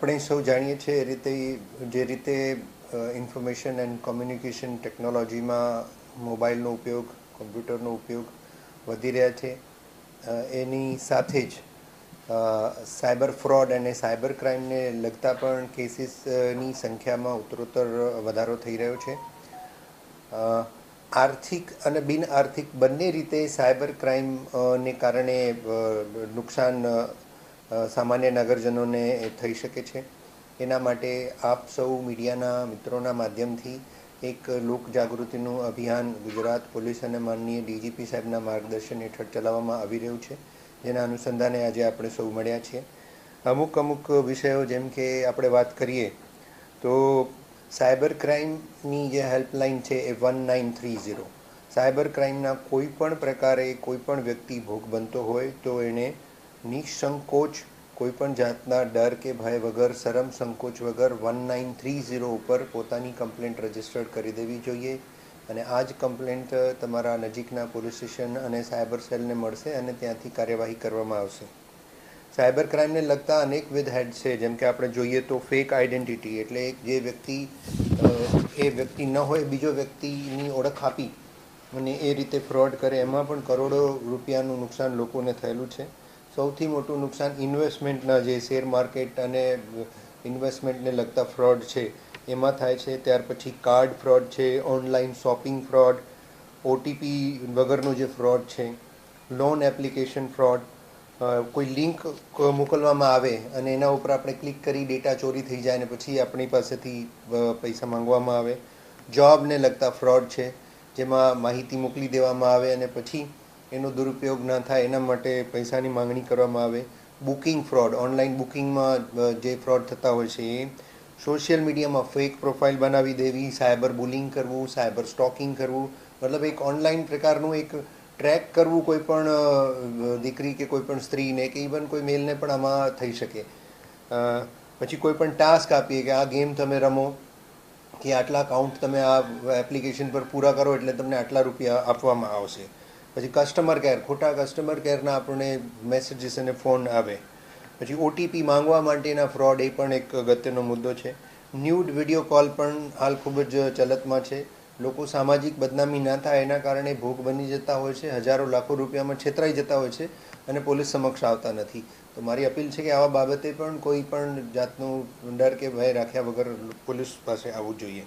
આપણે સૌ જાણીએ છીએ એ રીતે જે રીતે ઇન્ફોર્મેશન એન્ડ કોમ્યુનિકેશન ટેકનોલોજીમાં મોબાઈલનો ઉપયોગ, કમ્પ્યુટરનો ઉપયોગ વધી રહ્યા છે, એની સાથે જ સાયબર ફ્રોડ અને સાયબર ક્રાઇમને લગતા પણ કેસીસની સંખ્યામાં ઉત્તરોત્તર વધારો થઈ રહ્યો છે. આર્થિક અને બિન આર્થિક બંને રીતે સાયબર ક્રાઇમને કારણે નુકસાન સામાન્ય નગરજનોને થઈ શકે છે. એના માટે આપ સૌ મીડિયાના મિત્રોના માધ્યમથી એક લોક જાગૃતિનું અભિયાન ગુજરાત પોલીસ અને માનનીય ડીજીપી સાહેબના માર્ગદર્શન હેઠળ ચલાવવામાં આવી રહ્યું છે, જેના અનુસંધાને આજે આપણે સૌ મળ્યા છીએ. અમુક વિષયો જેમ કે આપણે વાત કરીએ તો સાયબર ક્રાઇમની જે હેલ્પલાઇન છે એ 1930. સાયબર ક્રાઇમના કોઈ પણ પ્રકારે કોઈ પણ વ્યક્તિ ભોગ બનતો હોય તો એને નિસંકોચ કોઈપણ જાતના ડર કે ભય વગર, શરમ સંકોચ વગર 1930 ઉપર પોતાની કમ્પ્લેન્ટ રજીસ્ટર્ડ કરી દેવી જોઈએ. અને આ જ કમ્પ્લેન્ટ તમારા નજીકના પોલીસ સ્ટેશન અને સાયબર સેલને મળશે અને ત્યાંથી કાર્યવાહી કરવામાં આવશે. સાયબર ક્રાઇમને લગતા અનેકવિધ હેડ છે, જેમ કે આપણે જોઈએ તો ફેક આઈડેન્ટિટી, એટલે જે વ્યક્તિ એ વ્યક્તિ ન હોય બીજો વ્યક્તિની ઓળખ આપી અને એ રીતે ફ્રોડ કરે, એમાં પણ કરોડો રૂપિયાનું નુકસાન લોકોને થયેલું છે. સૌથી મોટું નુકસાન ઇન્વેસ્ટમેન્ટના જે શેર માર્કેટ અને ઇન્વેસ્ટમેન્ટને લગતા ફ્રોડ છે એમાં થાય છે. ત્યાર પછી કાર્ડ ફ્રોડ છે, ઓનલાઈન શોપિંગ ફ્રોડ, ઓટીપી વગરનો જે ફ્રોડ છે, લોન એપ્લિકેશન ફ્રોડ, કોઈ લિંક મોકલવામાં આવે અને એના ઉપર આપણે ક્લિક કરી ડેટા ચોરી થઈ જાય અને પછી આપણી પાસેથી પૈસા માંગવામાં આવે. જોબને લગતા ફ્રોડ છે, જેમાં માહિતી મોકલી દેવામાં આવે અને પછી એનો દુરુપયોગ ના થાય એના માટે પૈસાની માંગણી કરવામાં આવે. બુકિંગ ફ્રોડ, ઓનલાઈન બુકિંગમાં જે ફ્રોડ થતા હોય છે એ. સોશિયલ મીડિયામાં ફેક પ્રોફાઇલ બનાવી દેવી, સાયબર બુલિંગ કરવું, સાયબર સ્ટોકિંગ કરવું, મતલબ એક ઓનલાઈન પ્રકારનું એક ટ્રેક કરવું કોઈ પણ દીકરી કે કોઈ પણ સ્ત્રીને કે ઇવન કોઈ મેલને પણ આમાં થઈ શકે. પછી કોઈ પણ ટાસ્ક આપીએ કે આ ગેમ તમે રમો કે આટલા કાઉન્ટ તમે આ એપ્લિકેશન પર પૂરા કરો એટલે તમને આટલા રૂપિયા આપવામાં આવશે. પછી કસ્ટમર કેર, ખોટા કસ્ટમર કેરના આપણને મેસેજીસ અને ફોન આવે. પછી ઓટીપી માંગવા માટેના ફ્રોડ, એ પણ એક અગત્યનો મુદ્દો છે. ન્યૂડ વિડીયો કોલ પણ હાલ ખૂબ જ ચલતમાં છે. લોકો સામાજિક બદનામી ના થાય એના કારણે ભોગ બની જતા હોય છે, હજારો લાખો રૂપિયામાં છેતરાઈ જતા હોય છે અને પોલીસ સમક્ષ આવતા નથી. તો મારી અપીલ છે કે આવા બાબતે પણ કોઈ પણ જાતનું ડર કે ભય રાખ્યા વગર પોલીસ પાસે આવવું જોઈએ.